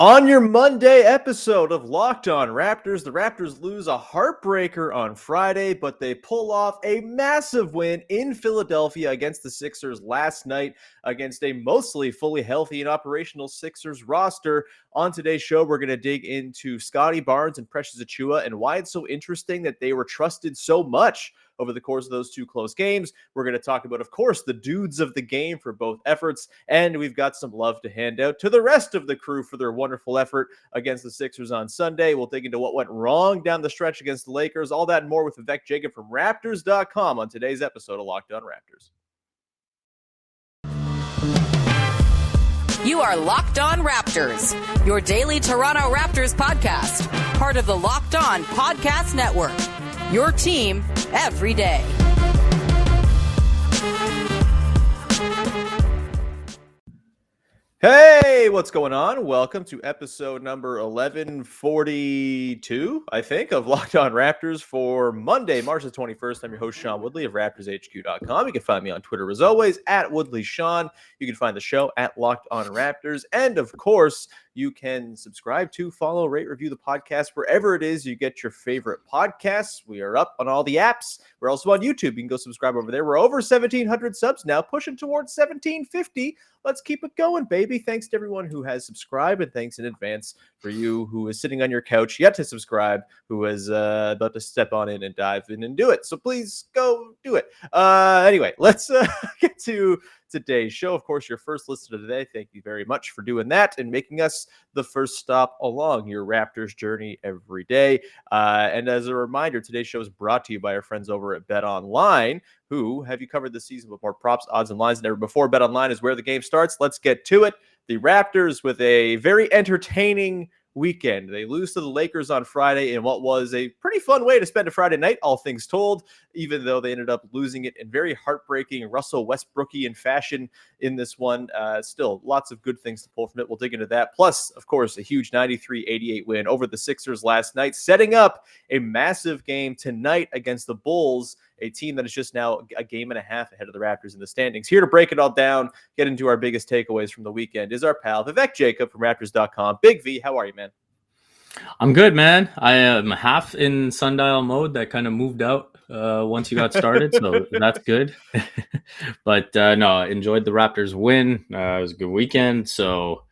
On your Monday episode of Locked On Raptors, the Raptors lose a heartbreaker on Friday, but they pull off a massive win in Philadelphia against the Sixers last night against a mostly fully healthy and operational Sixers roster. On today's show, we're going to dig into Scottie Barnes and Precious Achiuwa and why it's so interesting that they were trusted so much over the course of those two close games. We're going to talk about, of course, the dudes of the game for both efforts, and we've got some love to hand out to the rest of the crew for their wonderful effort against the Sixers on Sunday. We'll dig into what went wrong down the stretch against the Lakers, all that and more with Vivek Jacob from Raptors.com on today's episode of Locked On Raptors. You are Locked On Raptors, your daily Toronto Raptors podcast, part of the Locked On Podcast Network, your team every day. Hey, what's going on? Welcome to episode number 1142, I think, of Locked On Raptors for Monday, March the 21st. I'm your host, Sean Woodley of RaptorsHQ.com. You can find me on Twitter, as always, at WoodleySean. You can find the show at Locked On Raptors. And, of course, you can subscribe to, follow, rate, review the podcast wherever it is you get your favorite podcasts. We are up on all the apps. We're also on YouTube. You can go subscribe over there. We're over 1,700 subs now, pushing towards 1,750. Let's keep it going, baby. Thanks to everyone who has subscribed, and thanks in advance for you who is sitting on your couch yet to subscribe, who is about to step on in and dive in and do it. So please go do it. Anyway, let's get to today's show. Of course, your first listener today. Thank you very much for doing that and making us the first stop along your Raptors journey every day. And as a reminder, today's show is brought to you by our friends over at Bet Online, who have you covered this season with more props, odds, and lines than ever before. Bet Online is where the game starts. Let's get to it. The Raptors with a very entertaining weekend. They lose to the Lakers on Friday in what was a pretty fun way to spend a Friday night, all things told, even though they ended up losing it in very heartbreaking Russell Westbrookian fashion in this one. Still, lots of good things to pull from it. We'll dig into that. Plus, of course, a huge 93-88 win over the Sixers last night, setting up a massive game tonight against the Bulls, a team that is just now a game and a half ahead of the Raptors in the standings. Here to break it all down, get into our biggest takeaways from the weekend, is our pal Vivek Jacob from Raptors.com. Big V, how are you, man? I'm good, man. I am half in sundial mode. That kind of moved out once you got started, so that's good. But no, I enjoyed the Raptors win. It was a good weekend, so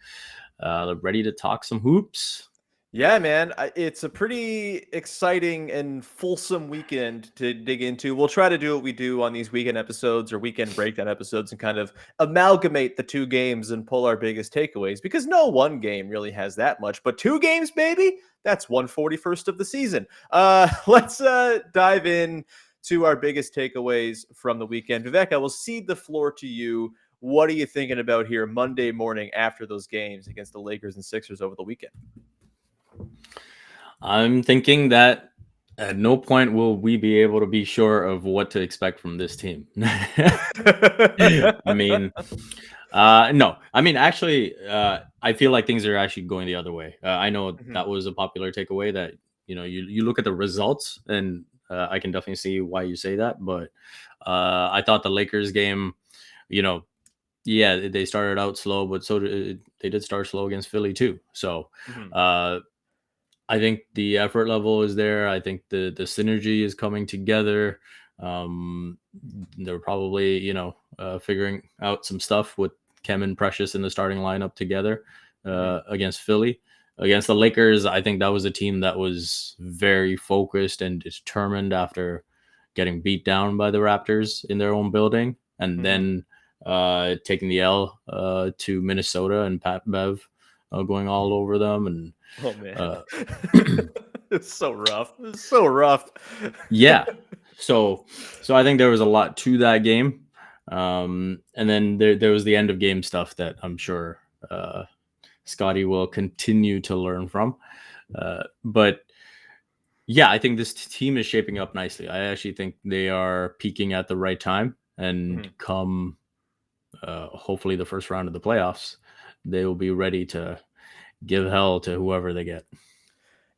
ready to talk some hoops. Yeah, man, it's a pretty exciting and fulsome weekend to dig into. We'll try to do what we do on these weekend episodes or weekend breakdown episodes and kind of amalgamate the two games and pull our biggest takeaways, because no one game really has that much, but two games, baby, that's 141st of the season. Let's dive in to our biggest takeaways from the weekend. Vivek, I will cede the floor to you. What are you thinking about here Monday morning after those games against the Lakers and Sixers over the weekend? I'm thinking that at no point will we be able to be sure of what to expect from this team. I mean, no. I mean, actually, I feel like things are actually going the other way. I know that was a popular takeaway that, you look at the results, and I can definitely see why you say that. But I thought the Lakers game, yeah, they started out slow, but they did start slow against Philly too. So I think the effort level is there. I think the synergy is coming together. They're probably, figuring out some stuff with Kem and Precious in the starting lineup together against Philly. Against the Lakers, I think that was a team that was very focused and determined after getting beat down by the Raptors in their own building, and then taking the L to Minnesota and Pat Bev going all over them. And oh man, it's so rough. It's so rough. Yeah. So I think there was a lot to that game. And then there was the end of game stuff that I'm sure Scottie will continue to learn from. But yeah, I think this team is shaping up nicely. I actually think they are peaking at the right time, and come hopefully the first round of the playoffs, they will be ready to give hell to whoever they get.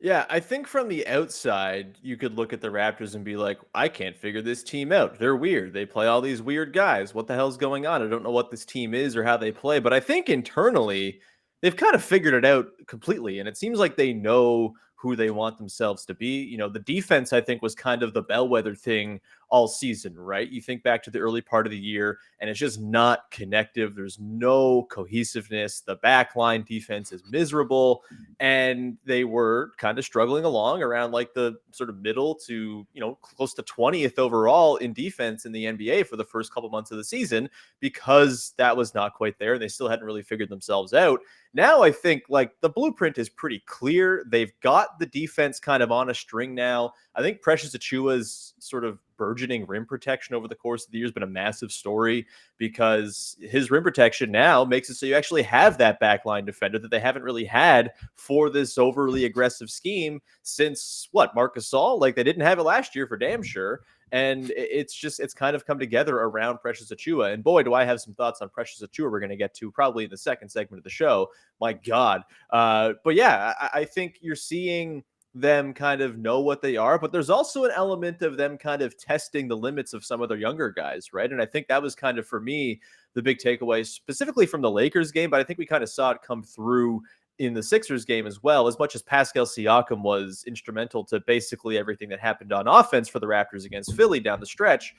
Yeah, I think from the outside, you could look at the Raptors and be like, I can't figure this team out. They're weird. They play all these weird guys. What the hell's going on? I don't know what this team is or how they play. But I think internally, they've kind of figured it out completely. And it seems like they know who they want themselves to be. You know, the defense, I think, was kind of the bellwether thing all season, right? You think back to the early part of the year, and it's just not connective. There's no cohesiveness. The backline defense is miserable, and they were kind of struggling along around like the sort of middle to, close to 20th overall in defense in the NBA for the first couple months of the season, because that was not quite there. They still hadn't really figured themselves out. Now I think like the blueprint is pretty clear. They've got the defense kind of on a string now. I think Precious Achiuwa's sort of burgeoning rim protection over the course of the year has been a massive story, because his rim protection now makes it so you actually have that backline defender that they haven't really had for this overly aggressive scheme since Marc Gasol? Like, they didn't have it last year for damn sure. And it's kind of come together around Precious Achiuwa. And boy, do I have some thoughts on Precious Achiuwa we're going to get to probably in the second segment of the show. My God. But yeah, I think you're seeing them kind of know what they are, but there's also an element of them kind of testing the limits of some of their younger guys, right? And I think that was kind of, for me, the big takeaway, specifically from the Lakers game, but I think we kind of saw it come through in the Sixers game as well. As much as Pascal Siakam was instrumental to basically everything that happened on offense for the Raptors against Philly down the stretch,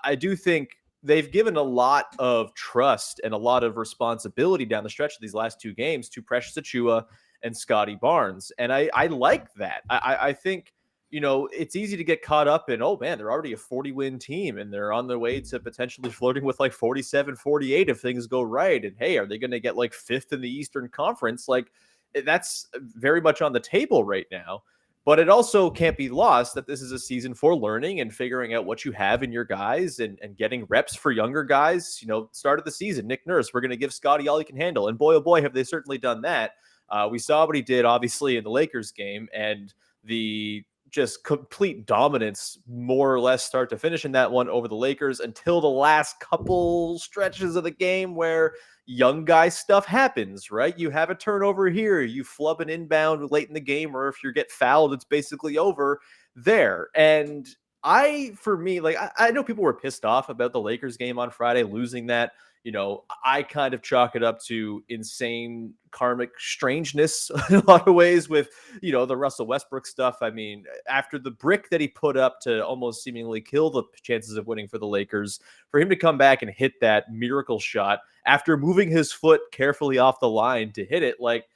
I do think they've given a lot of trust and a lot of responsibility down the stretch of these last two games to Precious Achiuwa and Scottie Barnes. And I like that. I think, it's easy to get caught up in, oh man, they're already a 40-win team and they're on their way to potentially flirting with like 47, 48 if things go right. And hey, are they going to get like fifth in the Eastern Conference? Like, that's very much on the table right now. But it also can't be lost that this is a season for learning and figuring out what you have in your guys and getting reps for younger guys. Start of the season, Nick Nurse, we're going to give Scottie all he can handle. And boy, oh boy, have they certainly done that. We saw what he did, obviously, in the Lakers game, and the just complete dominance, more or less, start to finish in that one over the Lakers until the last couple stretches of the game where young guy stuff happens, right? You have a turnover here, you flub an inbound late in the game, or if you get fouled, it's basically over there. And for me, I know people were pissed off about the Lakers game on Friday, losing that. I kind of chalk it up to insane karmic strangeness in a lot of ways with, the Russell Westbrook stuff. I mean, after the brick that he put up to almost seemingly kill the chances of winning for the Lakers, for him to come back and hit that miracle shot after moving his foot carefully off the line to hit it, like,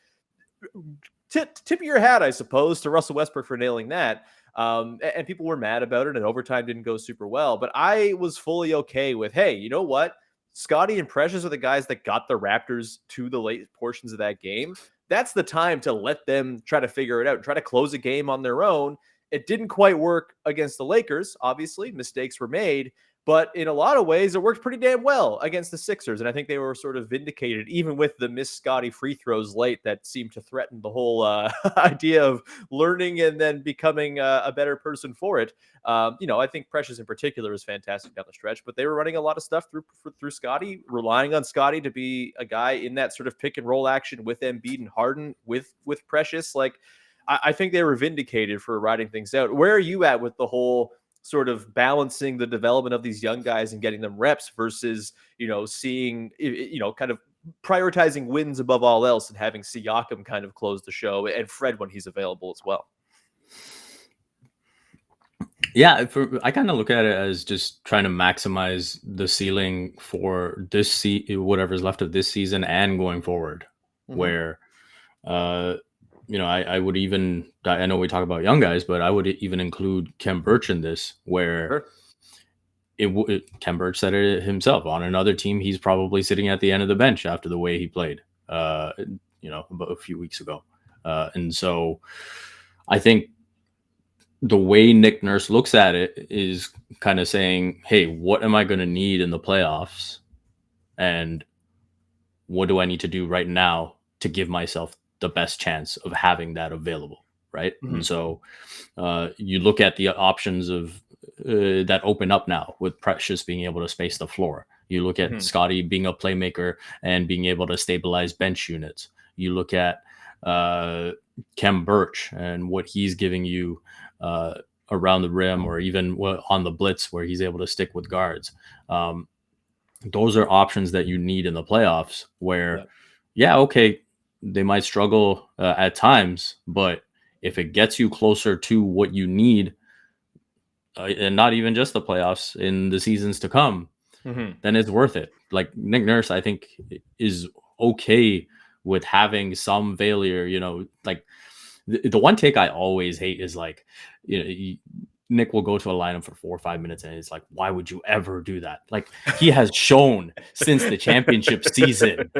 tip your hat, I suppose, to Russell Westbrook for nailing that. And people were mad about it, and overtime didn't go super well. But I was fully okay with, hey, you know what? Scottie and Precious are the guys that got the Raptors to the late portions of that game. That's the time to let them try to figure it out and try to close a game on their own. It didn't quite work against the Lakers. Obviously, mistakes were made, but in a lot of ways, it worked pretty damn well against the Sixers. And I think they were sort of vindicated, even with the missed Scottie free throws late that seemed to threaten the whole idea of learning and then becoming a better person for it. I think Precious in particular is fantastic down the stretch, but they were running a lot of stuff through Scottie, relying on Scottie to be a guy in that sort of pick and roll action with Embiid and Harden with Precious. Like, I think they were vindicated for riding things out. Where are you at with the whole sort of balancing the development of these young guys and getting them reps versus, seeing, kind of prioritizing wins above all else and having Siakam kind of close the show and Fred when he's available as well? Yeah, I kind of look at it as just trying to maximize the ceiling for this whatever's left of this season and going forward, where, I would even, I know we talk about young guys, but I would even include Khem Birch in this, where Khem Birch said it himself. On another team, he's probably sitting at the end of the bench after the way he played, about a few weeks ago. And so I think the way Nick Nurse looks at it is kind of saying, hey, what am I going to need in the playoffs? And what do I need to do right now to give myself the best chance of having that available, right? And so you look at the options of that open up now with Precious being able to space the floor. You look at Scottie being a playmaker and being able to stabilize bench units. You look at Khem Birch and what he's giving you around the rim, or even on the blitz where he's able to stick with guards. Those are options that you need in the playoffs where, okay, they might struggle at times, but if it gets you closer to what you need, and not even just the playoffs in the seasons to come, then it's worth it. Like Nick Nurse, I think, is okay with having some failure. Like the one take I always hate is like, Nick will go to a lineup for 4 or 5 minutes, and it's like, why would you ever do that? Like, he has shown since the championship season.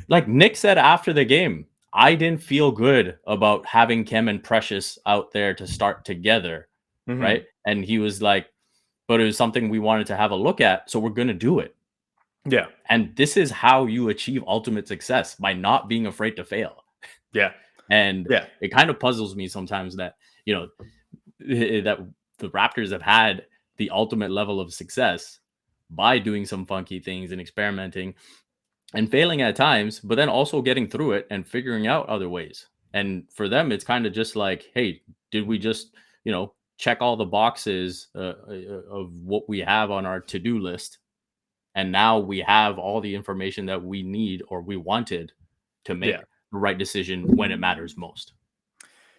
Like Nick said after the game, I didn't feel good about having Kem and Precious out there to start together, right? And he was like, but it was something we wanted to have a look at, so we're going to do it. Yeah. And this is how you achieve ultimate success, by not being afraid to fail. Yeah. And it kind of puzzles me sometimes that, that the Raptors have had the ultimate level of success by doing some funky things and experimenting and failing at times, but then also getting through it and figuring out other ways. And for them, it's kind of just like, hey, did we just, check all the boxes of what we have on our to-do list? And now we have all the information that we need or we wanted to make the right decision when it matters most.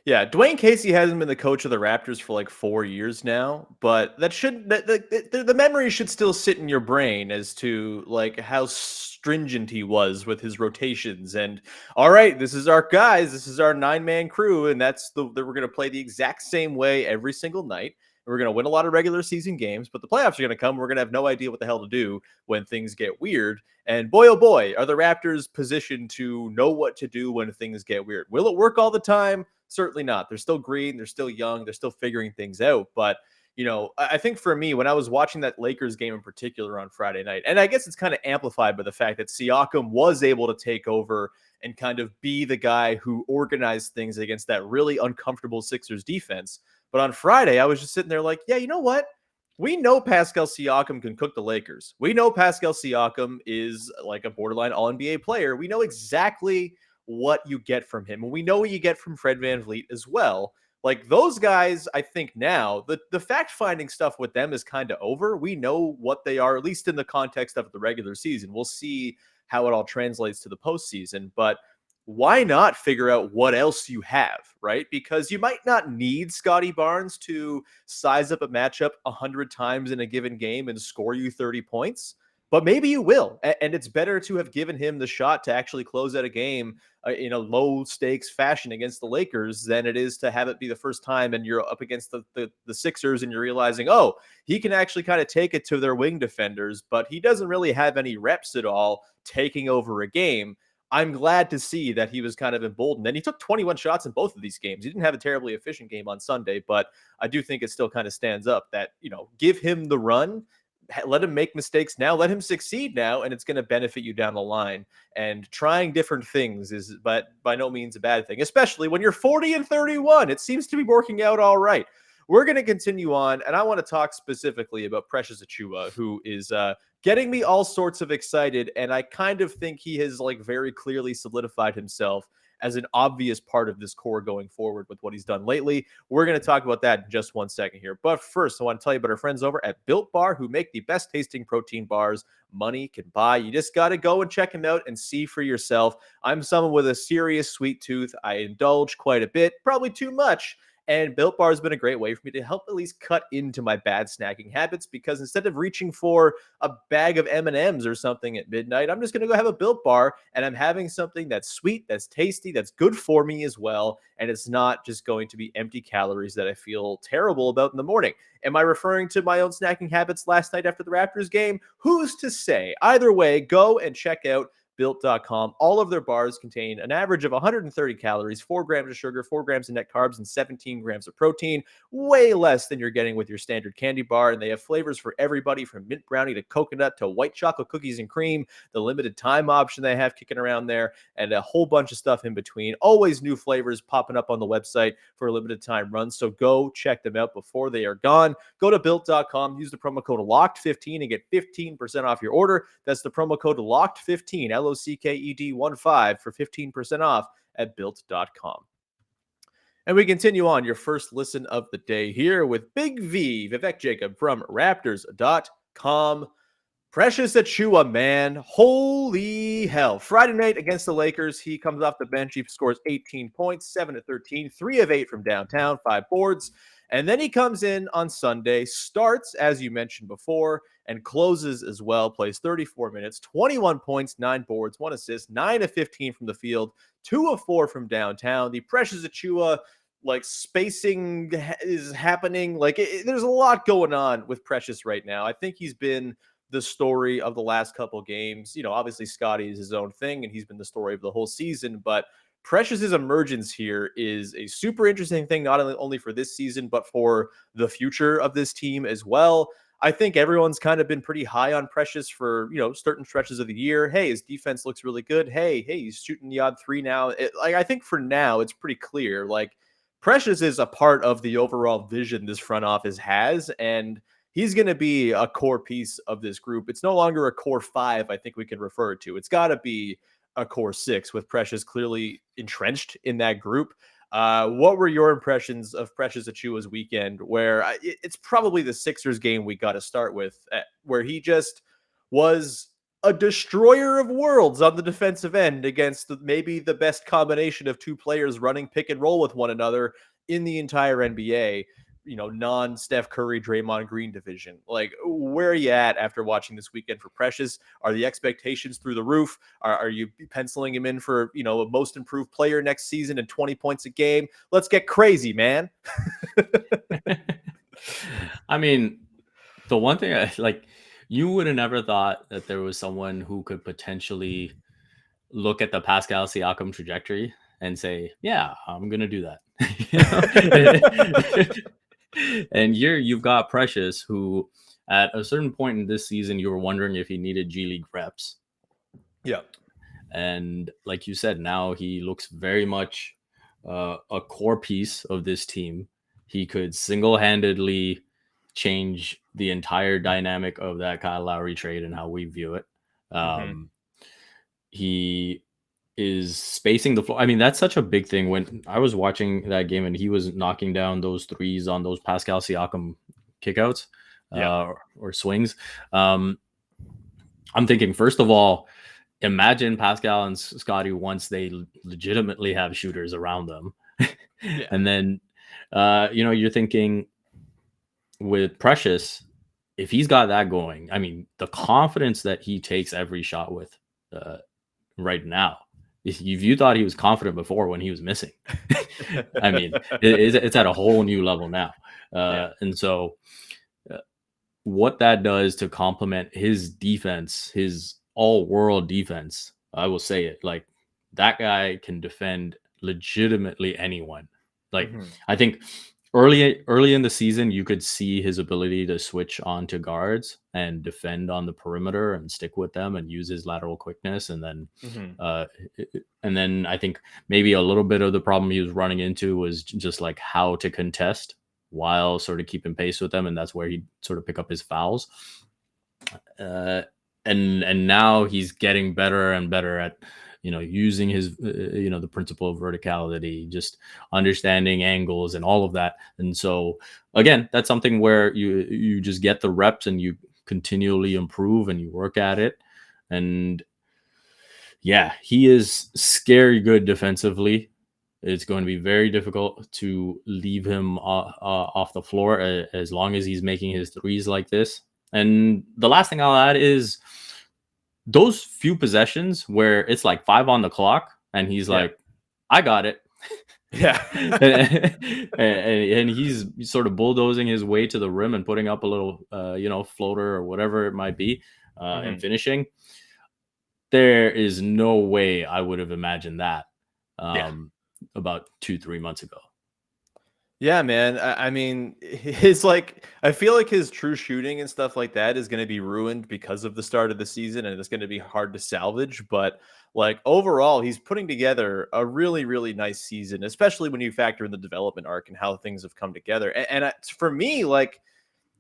Yeah, Dwayne Casey hasn't been the coach of the Raptors for like 4 years now, but the memory should still sit in your brain as to like how stringent he was with his rotations. And all right, this is our guys, this is our 9-man crew, and we're going to play the exact same way every single night. We're going to win a lot of regular season games, but the playoffs are going to come. We're going to have no idea what the hell to do when things get weird. And boy, oh boy, are the Raptors positioned to know what to do when things get weird. Will it work all the time? Certainly not. They're still green. They're still young. They're still figuring things out. But, I think for me, when I was watching that Lakers game in particular on Friday night, and I guess it's kind of amplified by the fact that Siakam was able to take over and kind of be the guy who organized things against that really uncomfortable Sixers defense. But on Friday, I was just sitting there like, yeah, you know what? We know Pascal Siakam can cook the Lakers. We know Pascal Siakam is like a borderline all-NBA player. We know exactly what you get from him. And we know what you get from Fred VanVleet as well. Like those guys, I think now, the fact-finding stuff with them is kind of over. We know what they are, at least in the context of the regular season. We'll see how it all translates to the postseason. But why not figure out what else you have, right? Because you might not need Scottie Barnes to size up a matchup 100 times in a given game and score you 30 points, but maybe you will. And it's better to have given him the shot to actually close out a game in a low stakes fashion against the Lakers than it is to have it be the first time and you're up against the Sixers and you're realizing, oh, he can actually kind of take it to their wing defenders, but he doesn't really have any reps at all taking over a game. I'm glad to see that he was kind of emboldened. And he took 21 shots in both of these games. He didn't have a terribly efficient game on Sunday, but I do think it still kind of stands up that, give him the run, let him make mistakes now, let him succeed now, and it's going to benefit you down the line. And trying different things is but by no means a bad thing, especially when you're 40-31. It seems to be working out all right. We're going to continue on, and I want to talk specifically about Precious Achiuwa, who is getting me all sorts of excited, and I kind of think he has like very clearly solidified himself as an obvious part of this core going forward with what he's done lately. We're going to talk about that in just 1 second here. But first, I want to tell you about our friends over at Built Bar, who make the best tasting protein bars money can buy. You just got to go and check them out and see for yourself. I'm someone with a serious sweet tooth. I indulge quite a bit, probably too much. And Built Bar has been a great way for me to help at least cut into my bad snacking habits, because instead of reaching for a bag of M&Ms or something at midnight, I'm just going to go have a Built Bar, and I'm having something that's sweet, that's tasty, that's good for me as well, and it's not just going to be empty calories that I feel terrible about in the morning. Am I referring to my own snacking habits last night after the Raptors game? Who's to say? Either way, go and check out Built.com. All of their bars contain an average of 130 calories, 4 grams of sugar, 4 grams of net carbs, and 17 grams of protein. Way less than you're getting with your standard candy bar. And they have flavors for everybody from mint brownie to coconut to white chocolate cookies and cream, the limited time option they have kicking around there, and a whole bunch of stuff in between. Always new flavors popping up on the website for a limited time run. So go check them out before they are gone. Go to Built.com, use the promo code LOCKED15 and get 15% off your order. That's the promo code LOCKED15, LOCKED15 for 15% off at Built.com. And we continue on your first listen of the day here with Big V, Vivek Jacob from Raptors.com. Precious Achiuwa, man. Holy hell. Friday night against the Lakers, he comes off the bench. He scores 18 points, 7 of 13, 3 of 8 from downtown, 5 boards. And then he comes in on Sunday, starts, as you mentioned before, and closes as well, plays 34 minutes, 21 points, 9 boards, 1 assist, 9 of 15 from the field, 2 of 4 from downtown. The Precious Achiuwa, like, spacing is happening. Like, there's a lot going on with Precious right now. I think he's been the story of the last couple of games. Obviously Scottie is his own thing and he's been the story of the whole season, but Precious's emergence here is a super interesting thing, not only for this season, but for the future of this team as well. I think everyone's kind of been pretty high on Precious for, certain stretches of the year. Hey, his defense looks really good. Hey, he's shooting the odd 3 now. I think for now it's pretty clear. Like, Precious is a part of the overall vision this front office has, and he's going to be a core piece of this group. It's no longer a core 5, I think we can refer to. It's got to be a core 6 with Precious clearly entrenched in that group. What were your impressions of Precious Achiuwa's weekend, where it's probably the Sixers game we got to start with, where he just was a destroyer of worlds on the defensive end against maybe the best combination of 2 players running pick and roll with one another in the entire NBA. Non-Steph Curry, Draymond Green division. Like, where are you at after watching this weekend for Precious? Are the expectations through the roof? Are you penciling him in for, a most improved player next season and 20 points a game? Let's get crazy, man. I mean, the one thing you would have never thought that there was someone who could potentially look at the Pascal Siakam trajectory and say, yeah, I'm going to do that. And here you've got Precious, who at a certain point in this season, you were wondering if he needed G League reps. Yeah. And like you said, now he looks very much a core piece of this team. He could single-handedly change the entire dynamic of that Kyle Lowry trade and how we view it. He is spacing the floor. I mean, that's such a big thing. When I was watching that game and he was knocking down those threes on those Pascal Siakam kickouts or swings, I'm thinking, first of all, imagine Pascal and Scottie once they legitimately have shooters around them. And then, you're thinking with Precious, if he's got that going, I mean, the confidence that he takes every shot with right now, if you thought he was confident before when he was missing, I mean, it's at a whole new level now. And so what that does to complement his defense, his all-world defense, I will say it, like, that guy can defend legitimately anyone. Like, I think early in the season, you could see his ability to switch on to guards and defend on the perimeter and stick with them and use his lateral quickness. And then I think maybe a little bit of the problem he was running into was just like how to contest while sort of keeping pace with them. And that's where he'd sort of pick up his fouls. And now he's getting better and better at, using his, the principle of verticality, just understanding angles and all of that. And so, again, that's something where you just get the reps and you continually improve and you work at it. And yeah, he is scary good defensively. It's going to be very difficult to leave him off the floor as long as he's making his threes like this. And the last thing I'll add is those few possessions where it's like 5 on the clock and he's like, I got it. Yeah. and he's sort of bulldozing his way to the rim and putting up a little, floater or whatever it might be and finishing. There is no way I would have imagined that about 2-3 months ago. Yeah, man. I mean, I feel like his true shooting and stuff like that is going to be ruined because of the start of the season, and it's going to be hard to salvage. But like, overall, he's putting together a really, really nice season, especially when you factor in the development arc and how things have come together. And for me, like,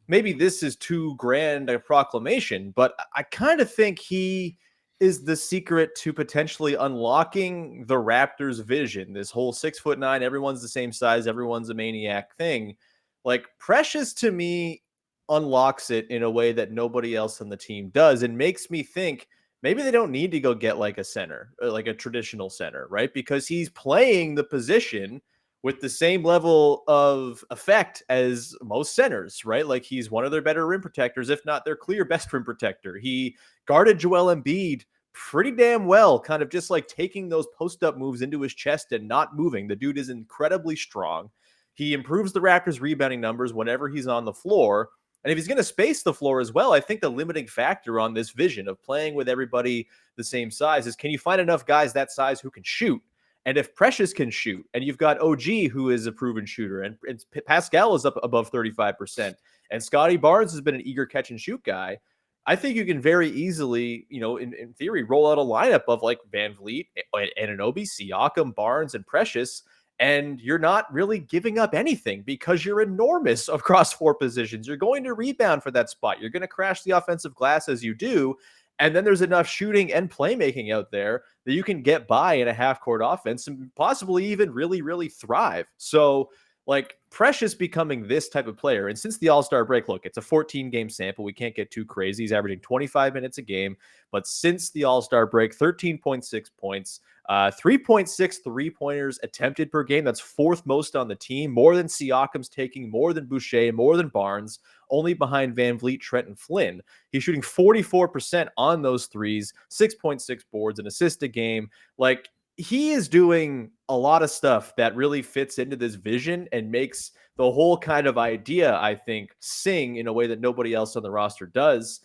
maybe this is too grand a proclamation, but I kind of think he is the secret to potentially unlocking the Raptors' vision. This whole 6'9", everyone's the same size, everyone's a maniac thing. Like, Precious to me unlocks it in a way that nobody else on the team does and makes me think maybe they don't need to go get like a center, like a traditional center, right? Because he's playing the position with the same level of effect as most centers, right? Like he's one of their better rim protectors, if not their clear best rim protector. He guarded Joel Embiid pretty damn well, kind of just like taking those post up moves into his chest and not moving. The dude is incredibly strong. He improves the Raptors' rebounding numbers whenever he's on the floor. And if he's going to space the floor as well, I think the limiting factor on this vision of playing with everybody the same size is, can you find enough guys that size who can shoot? And if Precious can shoot, and you've got OG, who is a proven shooter, and Pascal is up above 35%, and Scottie Barnes has been an eager catch and shoot guy, I think you can very easily, in theory, roll out a lineup of like Van Vliet, Anunoby, Siakam, Barnes, and Precious, and you're not really giving up anything because you're enormous across four positions. You're going to rebound for that spot. You're going to crash the offensive glass as you do. And then there's enough shooting and playmaking out there that you can get by in a half-court offense and possibly even really, really thrive. So, like, Precious becoming this type of player, and since the All-Star break, look, it's a 14-game sample. We can't get too crazy. He's averaging 25 minutes a game. But since the All-Star break, 13.6 points, 3.6 three-pointers attempted per game. That's fourth most on the team, more than Siakam's taking, more than Boucher, more than Barnes, only behind Van Vliet, Trent, and Flynn. He's shooting 44% on those threes, 6.6 boards, an assist a game. Like, he is doing a lot of stuff that really fits into this vision and makes the whole kind of idea, I think, sing in a way that nobody else on the roster does.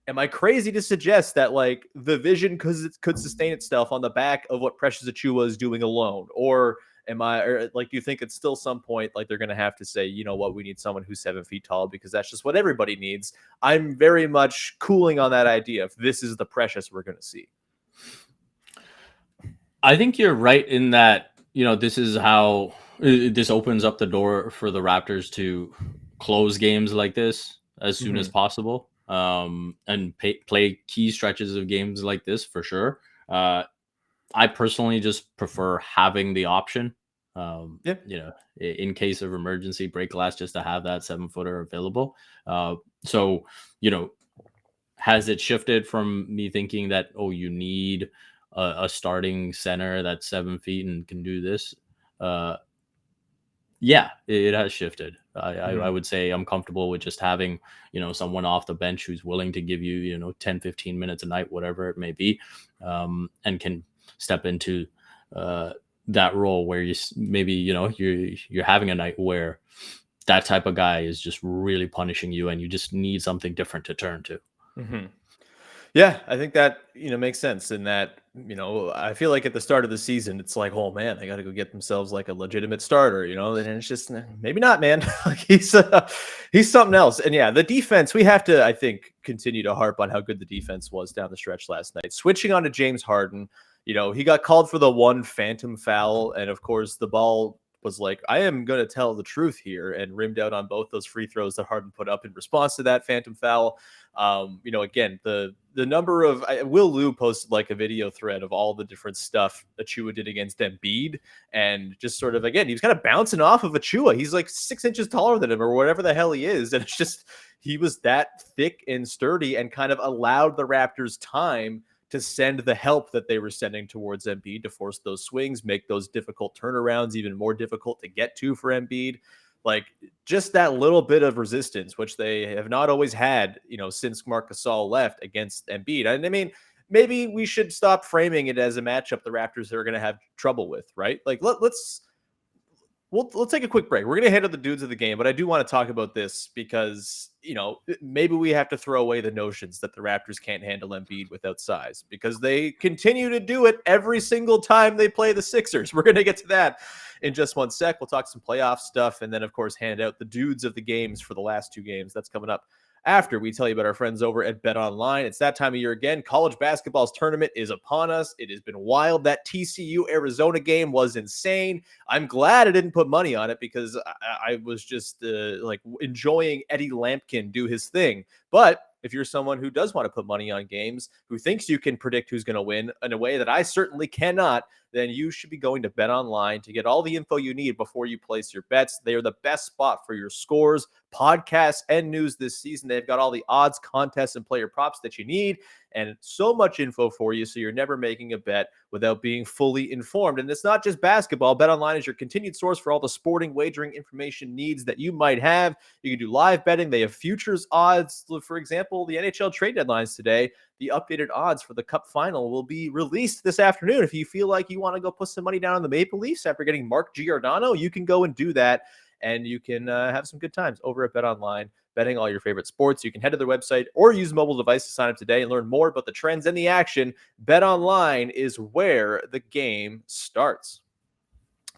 Am I crazy to suggest that like the vision could sustain itself on the back of what Precious Achiuwa is doing alone? Or do you think at still some point like they're going to have to say, you know what, we need someone who's 7 feet tall because that's just what everybody needs? I'm very much cooling on that idea if this is the Precious we're going to see. I think you're right in that, this is how this opens up the door for the Raptors to close games like this as soon as possible, and play key stretches of games like this for sure. I personally just prefer having the option, in case of emergency break glass, just to have that 7-footer available. So, has it shifted from me thinking that, you need a starting center that's 7 feet and can do this? Yeah, it has shifted. I would say I'm comfortable with just having, someone off the bench who's willing to give you, 10, 15 minutes a night, whatever it may be, and can step into that role where you're having a night where that type of guy is just really punishing you and you just need something different to turn to. Mm-hmm. Yeah, I think that, makes sense in that, I feel like at the start of the season, it's like, oh man, they got to go get themselves like a legitimate starter, and it's just maybe not, man. Like he's something else. And yeah, the defense, we have to, I think, continue to harp on how good the defense was down the stretch last night. Switching on to James Harden, he got called for the one phantom foul. And of course, the ball was like, I am going to tell the truth here, and rimmed out on both those free throws that Harden put up in response to that phantom foul. Again, the number of Will Lou posted like a video thread of all the different stuff Achiuwa did against Embiid, and just sort of, again, he was kind of bouncing off of Achiuwa. He's like 6 inches taller than him or whatever the hell he is. And it's just, he was that thick and sturdy and kind of allowed the Raptors time to send the help that they were sending towards Embiid to force those swings, make those difficult turnarounds even more difficult to get to for Embiid. Like just that little bit of resistance, which they have not always had, since Marc Gasol left against Embiid. And I mean, maybe we should stop framing it as a matchup the Raptors are going to have trouble with, right? Like We'll take a quick break. We're going to handle the dudes of the game, but I do want to talk about this because, maybe we have to throw away the notions that the Raptors can't handle Embiid without size, because they continue to do it every single time they play the Sixers. We're going to get to that in just one sec. We'll talk some playoff stuff and then, of course, hand out the dudes of the games for the last 2 games. That's coming up after we tell you about our friends over at Bet Online. It's that time of year again. College basketball's tournament is upon us. It has been wild. That TCU-Arizona game was insane. I'm glad I didn't put money on it because I was just enjoying Eddie Lampkin do his thing. But if you're someone who does want to put money on games, who thinks you can predict who's going to win in a way that I certainly cannot, then you should be going to Bet Online to get all the info you need before you place your bets. They are the best spot for your scores, podcasts, and news this season. They've got all the odds, contests, and player props that you need, and so much info for you, so you're never making a bet without being fully informed. And it's not just basketball. Bet Online is your continued source for all the sporting wagering information needs that you might have. You can do live betting. They have futures odds. For example, the NHL trade deadlines today. The updated odds for the Cup final will be released this afternoon. If you feel like you want to go put some money down on the Maple Leafs after getting Mark Giordano, you can go and do that, and you can have some good times over at Bet Online, betting all your favorite sports. You can head to their website or use a mobile device to sign up today and learn more about the trends and the action. Bet Online is where the game starts.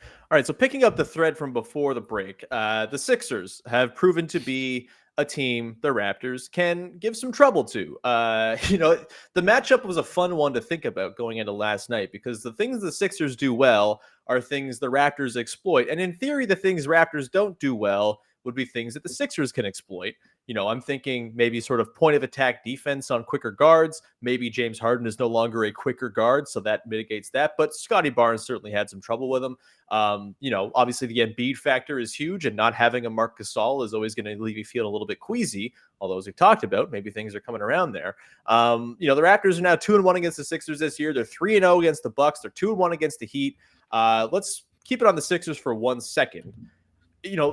All right, so picking up the thread from before the break, the Sixers have proven to be a team the Raptors can give some trouble to. The matchup was a fun one to think about going into last night, because the things the Sixers do well are things the Raptors exploit. And in theory, the things Raptors don't do well would be things that the Sixers can exploit. I'm thinking maybe sort of point of attack defense on quicker guards. Maybe James Harden is no longer a quicker guard, so that mitigates that. But Scottie Barnes certainly had some trouble with him. Obviously the Embiid factor is huge, and not having a Marc Gasol is always going to leave you feeling a little bit queasy. Although, as we've talked about, maybe things are coming around there. The Raptors are now 2-1 against the Sixers this year. They're 3-0 against the Bucks. They're 2-1 against the Heat. Let's keep it on the Sixers for 1 second.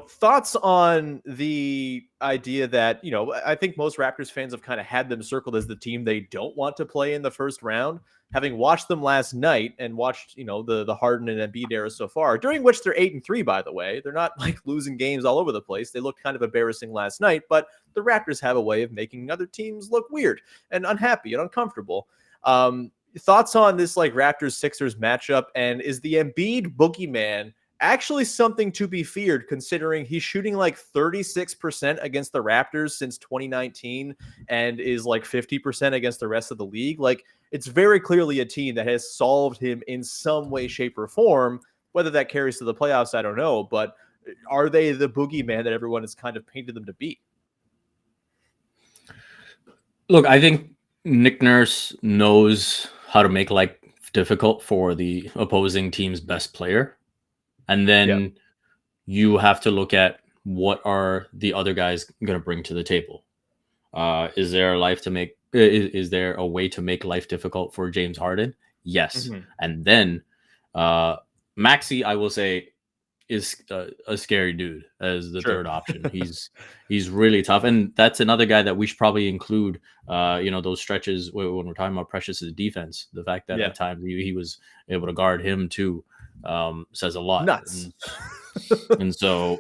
Thoughts on the idea that, I think most Raptors fans have kind of had them circled as the team they don't want to play in the first round. Having watched them last night and watched, the Harden and Embiid era so far, during which they're 8-3, by the way. They're not like losing games all over the place. They looked kind of embarrassing last night, but the Raptors have a way of making other teams look weird and unhappy and uncomfortable. Thoughts on this like Raptors-Sixers matchup, and is the Embiid boogeyman actually something to be feared, considering he's shooting like 36% against the Raptors since 2019 and is like 50% against the rest of the league? Like, it's very clearly a team that has solved him in some way, shape, or form. Whether that carries to the playoffs, I don't know. But are they the boogeyman that everyone has kind of painted them to be? Look, I think Nick Nurse knows how to make life difficult for the opposing team's best player. And then you have to look at what are the other guys going to bring to the table. Is there a way to make life difficult for James Harden? Yes. Mm-hmm. And then Maxey, I will say, is a scary dude as the third option. He's really tough. And that's another guy that we should probably include, those stretches when we're talking about Precious's defense. The fact that at times he was able to guard him too. Says a lot. Nuts. And so,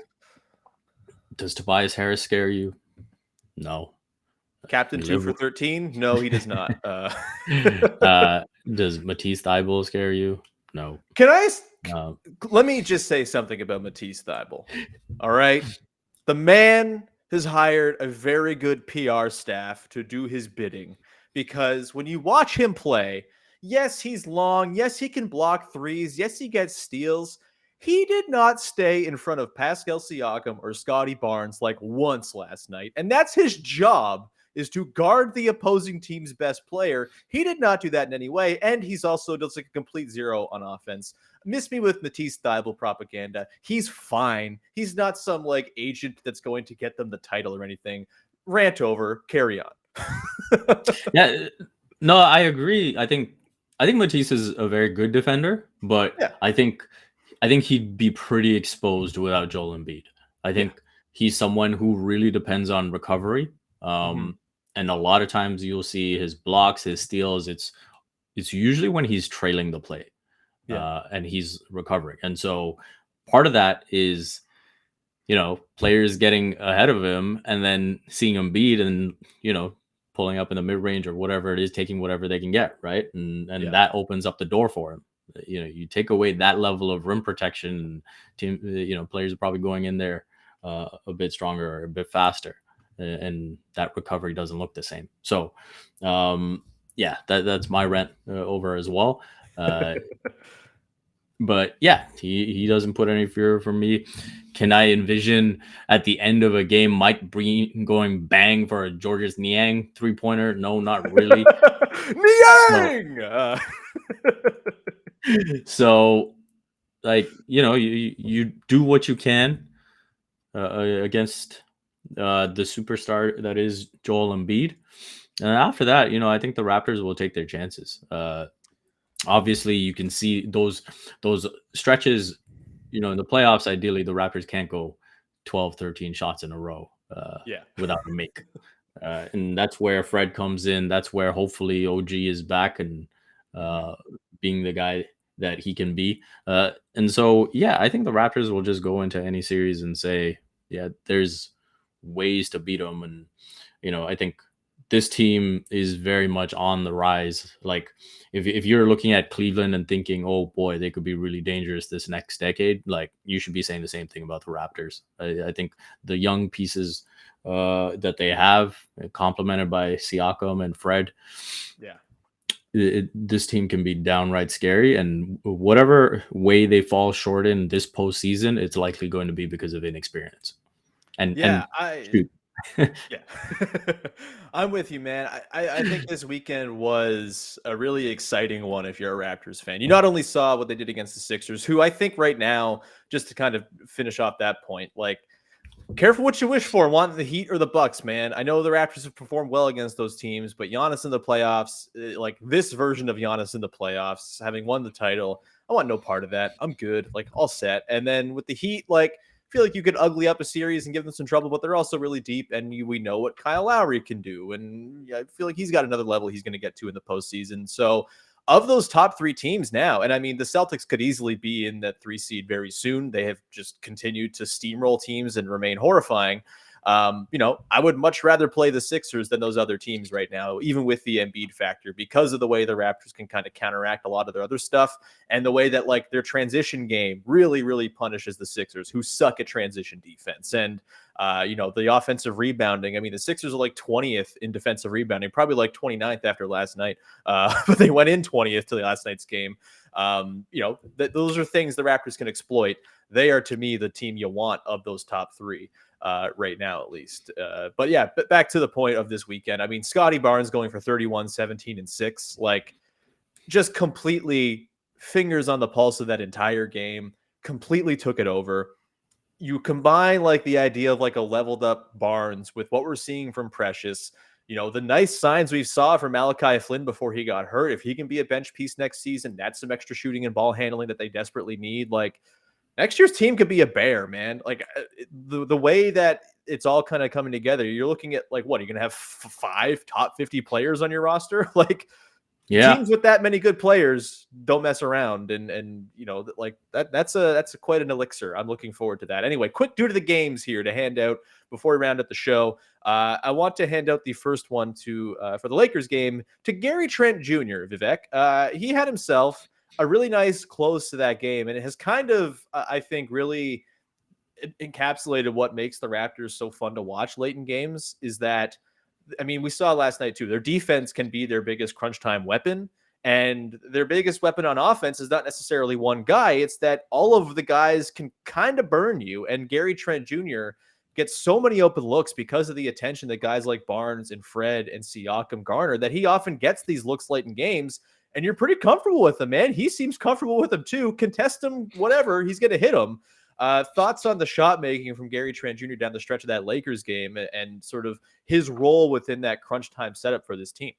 does Tobias Harris scare you? No. Captain 2 for 13? No, he does not. Does Matisse Thybulle scare you? No. Let me just say something about Matisse Thybulle. All right. The man has hired a very good PR staff to do his bidding, because when you watch him play, yes, he's long. Yes, he can block threes. Yes, he gets steals. He did not stay in front of Pascal Siakam or Scottie Barnes like once last night. And that's his job, is to guard the opposing team's best player. He did not do that in any way. And he's also just like a complete zero on offense. Miss me with Matisse Thybulle propaganda. He's fine. He's not some like agent that's going to get them the title or anything. Rant over. Carry on. Yeah. No, I agree. I think Matisse is a very good defender, but I think he'd be pretty exposed without Joel Embiid. I think he's someone who really depends on recovery. And a lot of times you'll see his blocks, his steals. It's usually when he's trailing the play and he's recovering. And so part of that is, players getting ahead of him and then seeing Embiid and, pulling up in the mid-range or whatever it is, taking whatever they can get, right? And that opens up the door for him. You take away that level of rim protection, team, players are probably going in there a bit stronger or a bit faster, and that recovery doesn't look the same. So, that's my rant over as well. But he doesn't put any fear from me. Can I envision at the end of a game Mike Breen going bang for a Georges Niang 3-pointer? No, not really. Niang! So, like, you do what you can against the superstar that is Joel Embiid. And after that, I think the Raptors will take their chances. Obviously, you can see those stretches, in the playoffs. Ideally, the Raptors can't go 12, 13 shots in a row Yeah. without a make. And that's where Fred comes in. That's where hopefully OG is back and uh, being the guy that he can be. And so, yeah, I think the Raptors will just go into any series and say, yeah, there's ways to beat them. And, I think this team is very much on the rise. Like, if you're looking at Cleveland and thinking, oh boy, they could be really dangerous this next decade, like, you should be saying the same thing about the Raptors. I think the young pieces that they have, complemented by Siakam and Fred, Yeah. this team can be downright scary. And whatever way they fall short in this postseason, it's likely going to be because of inexperience. And shoot. Yeah. I'm with you, man. I think this weekend was a really exciting one if you're a Raptors fan. You not only saw what they did against the Sixers, who I think right now, just to kind of finish off that point, like, careful what you wish for. Want the Heat or the Bucks, man. I know the Raptors have performed well against those teams, but Giannis in the playoffs, like this version of Giannis in the playoffs, having won the title, I want no part of that. I'm good, like all set. And then with the Heat, like, I feel like you could ugly up a series and give them some trouble, but they're also really deep, and we know what Kyle Lowry can do, and I feel like he's got another level he's going to get to in the postseason. So, of those top three teams now, and I mean, the Celtics could easily be in that 3 seed very soon. They have just continued to steamroll teams and remain horrifying. I would much rather play the Sixers than those other teams right now, even with the Embiid factor, because of the way the Raptors can kind of counteract a lot of their other stuff and the way that like their transition game really, really punishes the Sixers, who suck at transition defense. And the offensive rebounding. I mean, the Sixers are like 20th in defensive rebounding, probably like 29th after last night, but they went in 20th to the last night's game. Those are things the Raptors can exploit. They are, to me, the team you want of those top three right now, at least. But yeah, back to the point of this weekend. I mean, Scottie Barnes going for 31, 17, and 6, like, just completely fingers on the pulse of that entire game, completely took it over. You combine like the idea of like a leveled up Barnes with what we're seeing from Precious, the nice signs we saw from Malachi Flynn before he got hurt. If he can be a bench piece next season, that's some extra shooting and ball handling that they desperately need. Like, next year's team could be a bear, man. Like, the way that it's all kind of coming together, you're looking at like, what, are you going to have 5 top 50 players on your roster? Like, Yeah. teams with that many good players don't mess around, and like that's quite an elixir. I'm looking forward to that. Anyway, quick due to the games here to hand out before we round up the show. I want to hand out the first one to for the Lakers game to Gary Trent Jr. Vivek. He had himself a really nice close to that game, and it has kind of I think really encapsulated what makes the Raptors so fun to watch late in games. Is that, I mean, we saw last night too, their defense can be their biggest crunch time weapon. And their biggest weapon on offense is not necessarily one guy. It's that all of the guys can kind of burn you. And Gary Trent Jr. gets so many open looks because of the attention that guys like Barnes and Fred and Siakam garner, that he often gets these looks late in games. And you're pretty comfortable with him, man. He seems comfortable with him too. Contest him, whatever, he's going to hit him. Thoughts on the shot making from Gary Trent Jr. down the stretch of that Lakers game and sort of his role within that crunch time setup for this team?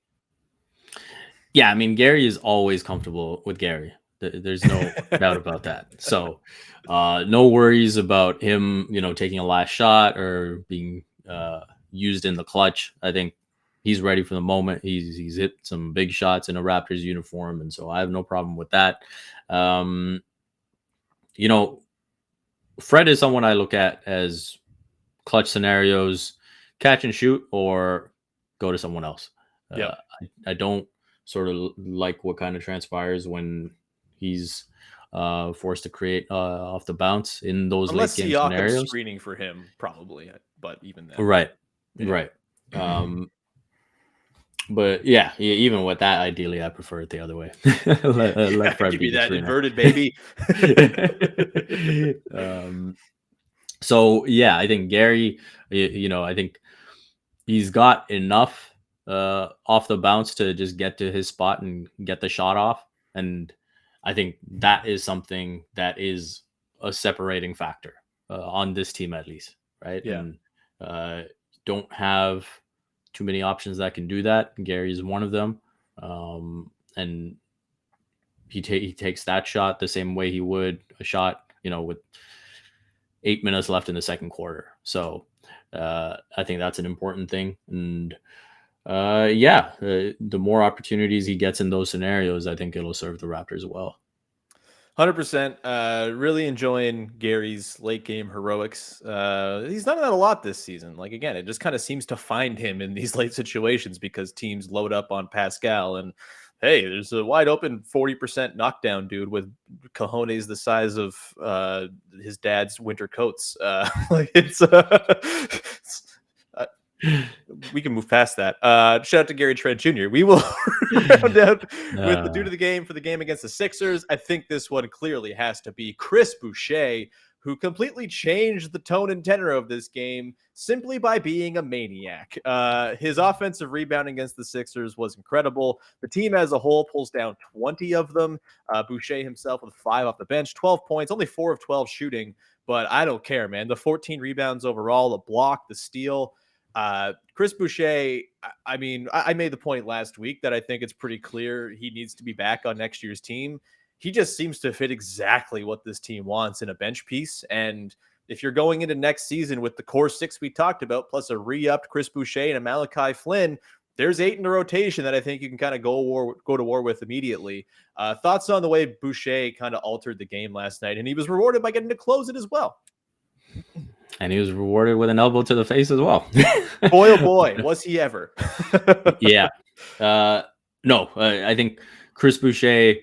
Yeah, I mean, Gary is always comfortable with Gary. There's no doubt about that. So no worries about him, taking a last shot or being used in the clutch. I think he's ready for the moment. He's hit some big shots in a Raptors uniform, and so I have no problem with that. Fred is someone I look at as clutch scenarios, catch and shoot, or go to someone else. Yeah, I don't sort of like what kind of transpires when he's forced to create off the bounce in those unless late game Siakam's scenarios. screening for him, probably, but even then, Right, yeah. right. But yeah, even with that, ideally, I prefer it the other way. let Fred give be me the that screener. inverted baby. So yeah, I think Gary, I think he's got enough off the bounce to just get to his spot and get the shot off. And I think that is something that is a separating factor on this team, at least, right? Yeah. And don't have too many options that can do that. Gary is one of them, and he takes that shot the same way he would a shot, with 8 minutes left in the second quarter. So I think that's an important thing. And the more opportunities he gets in those scenarios, I think it'll serve the Raptors well. 100%. Really enjoying Gary's late game heroics. He's done that a lot this season. Like, again, it just kind of seems to find him in these late situations because teams load up on Pascal. And hey, there's a wide open 40% knockdown dude with cojones the size of his dad's winter coats. Like, we can move past that. Shout out to Gary Trent Jr. We will round out with the dude of the game for the game against the Sixers. I think this one clearly has to be Chris Boucher, who completely changed the tone and tenor of this game simply by being a maniac. His offensive rebounding against the Sixers was incredible. The team as a whole pulls down 20 of them. Boucher himself with 5 off the bench, 12 points, only 4 of 12 shooting. But I don't care, man. The 14 rebounds overall, the block, the steal. Chris Boucher, I mean, I made the point last week that I think it's pretty clear he needs to be back on next year's team. He just seems to fit exactly what this team wants in a bench piece. And if you're going into next season with the core 6 we talked about, plus a re-upped Chris Boucher and a Malachi Flynn, there's 8 in the rotation that I think you can kind of go to war with immediately. Thoughts on the way Boucher kind of altered the game last night, and he was rewarded by getting to close it as well. And he was rewarded with an elbow to the face as well. Boy, oh boy, was he ever. Yeah. No, I think Chris Boucher,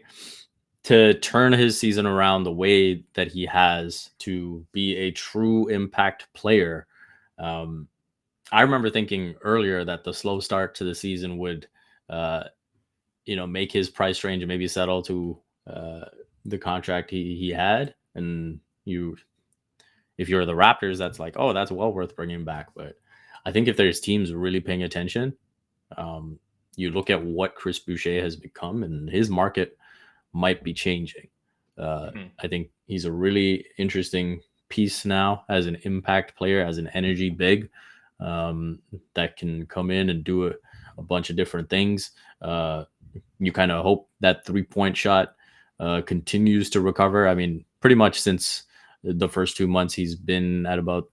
to turn his season around the way that he has, to be a true impact player. I remember thinking earlier that the slow start to the season would, make his price range and maybe settle to the contract he had. And if you're the Raptors, that's like, oh, that's well worth bringing back. But I think if there's teams really paying attention, you look at what Chris Boucher has become, and his market might be changing. I think he's a really interesting piece now as an impact player, as an energy big that can come in and do a bunch of different things. You kind of hope that 3-point shot continues to recover. I mean, pretty much since the first 2 months, he's been at about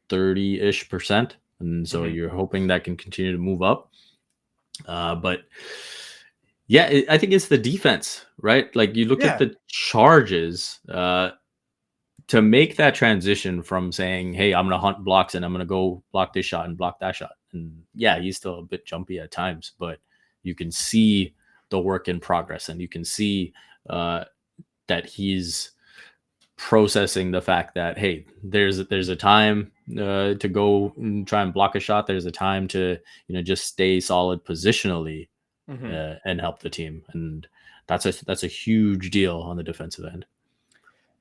30-ish%. And so you're hoping that can continue to move up. But yeah, I think it's the defense, right? Like, you look at the charges to make that transition from saying, hey, I'm going to hunt blocks and I'm going to go block this shot and block that shot. And yeah, he's still a bit jumpy at times, but you can see the work in progress, and you can see that he's processing the fact that, hey, there's a time to go and try and block a shot. There's a time to just stay solid positionally and help the team, and that's a huge deal on the defensive end.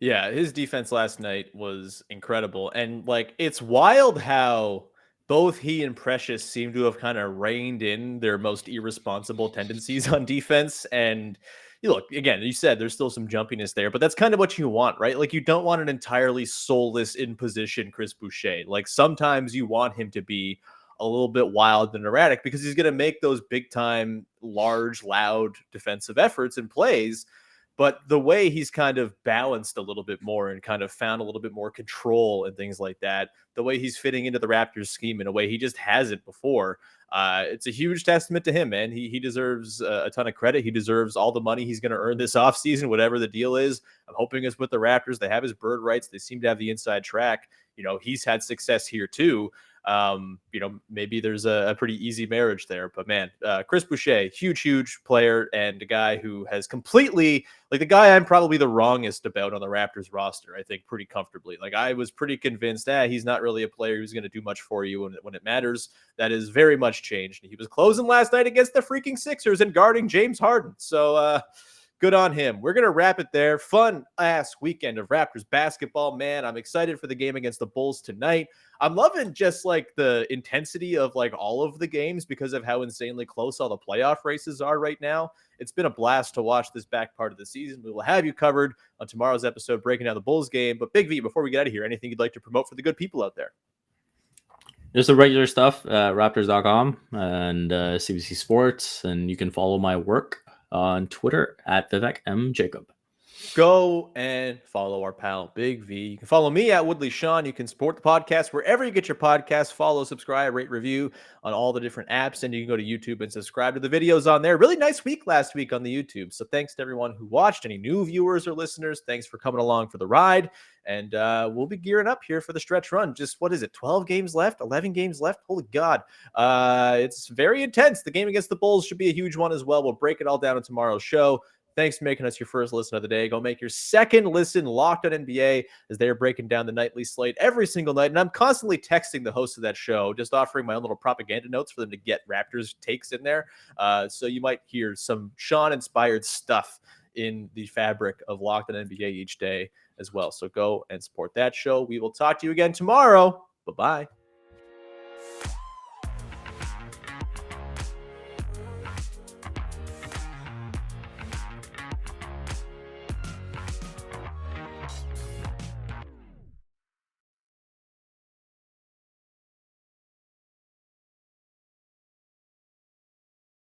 Yeah, his defense last night was incredible, and like, it's wild how both he and Precious seem to have kind of reined in their most irresponsible tendencies on defense. And look, again, you said there's still some jumpiness there, but that's kind of what you want, right? Like, you don't want an entirely soulless in position Chris Boucher. Like, sometimes you want him to be a little bit wild and erratic because he's going to make those big time, large, loud defensive efforts and plays. But the way he's kind of balanced a little bit more and kind of found a little bit more control and things like that, the way he's fitting into the Raptors scheme in a way he just hasn't before, it's a huge testament to him, man. He deserves a ton of credit. He deserves all the money he's going to earn this offseason, whatever the deal is. I'm hoping it's with the Raptors. They have his bird rights. They seem to have the inside track. He's had success here too. Maybe there's a pretty easy marriage there, but man, Chris Boucher, huge player, and a guy who has completely, like, the guy I'm probably the wrongest about on the Raptors roster, I think, pretty comfortably. Like, I was pretty convinced he's not really a player who's going to do much for you when it matters. That is very much changed. He was closing last night against the freaking Sixers and guarding James Harden. So, Good on him. We're going to wrap it there. Fun ass weekend of Raptors basketball, man. I'm excited for the game against the Bulls tonight. I'm loving just like the intensity of like all of the games because of how insanely close all the playoff races are right now. It's been a blast to watch this back part of the season. We will have you covered on tomorrow's episode breaking down the Bulls game. But Big V, before we get out of here, anything you'd like to promote for the good people out there? Just the regular stuff, Raptors.com and CBC Sports. And you can follow my work on Twitter at Vivek Jacob. Go and follow our pal Big V. You can follow me at Woodley Sean. You can support the podcast wherever you get your podcasts. Follow, subscribe, rate, review on all the different apps. And you can go to YouTube and subscribe to the videos on there. Really nice week last week on the YouTube. So thanks to everyone who watched. Any new viewers or listeners, thanks for coming along for the ride. And we'll be gearing up here for the stretch run. Just, 12 games left? 11 games left? Holy God. It's very intense. The game against the Bulls should be a huge one as well. We'll break it all down in tomorrow's show. Thanks for making us your first listen of the day. Go make your second listen Locked on NBA as they're breaking down the nightly slate every single night. And I'm constantly texting the host of that show, just offering my own little propaganda notes for them to get Raptors takes in there. So you might hear some Sean-inspired stuff in the fabric of Locked on NBA each day as well. So go and support that show. We will talk to you again tomorrow. Bye-bye.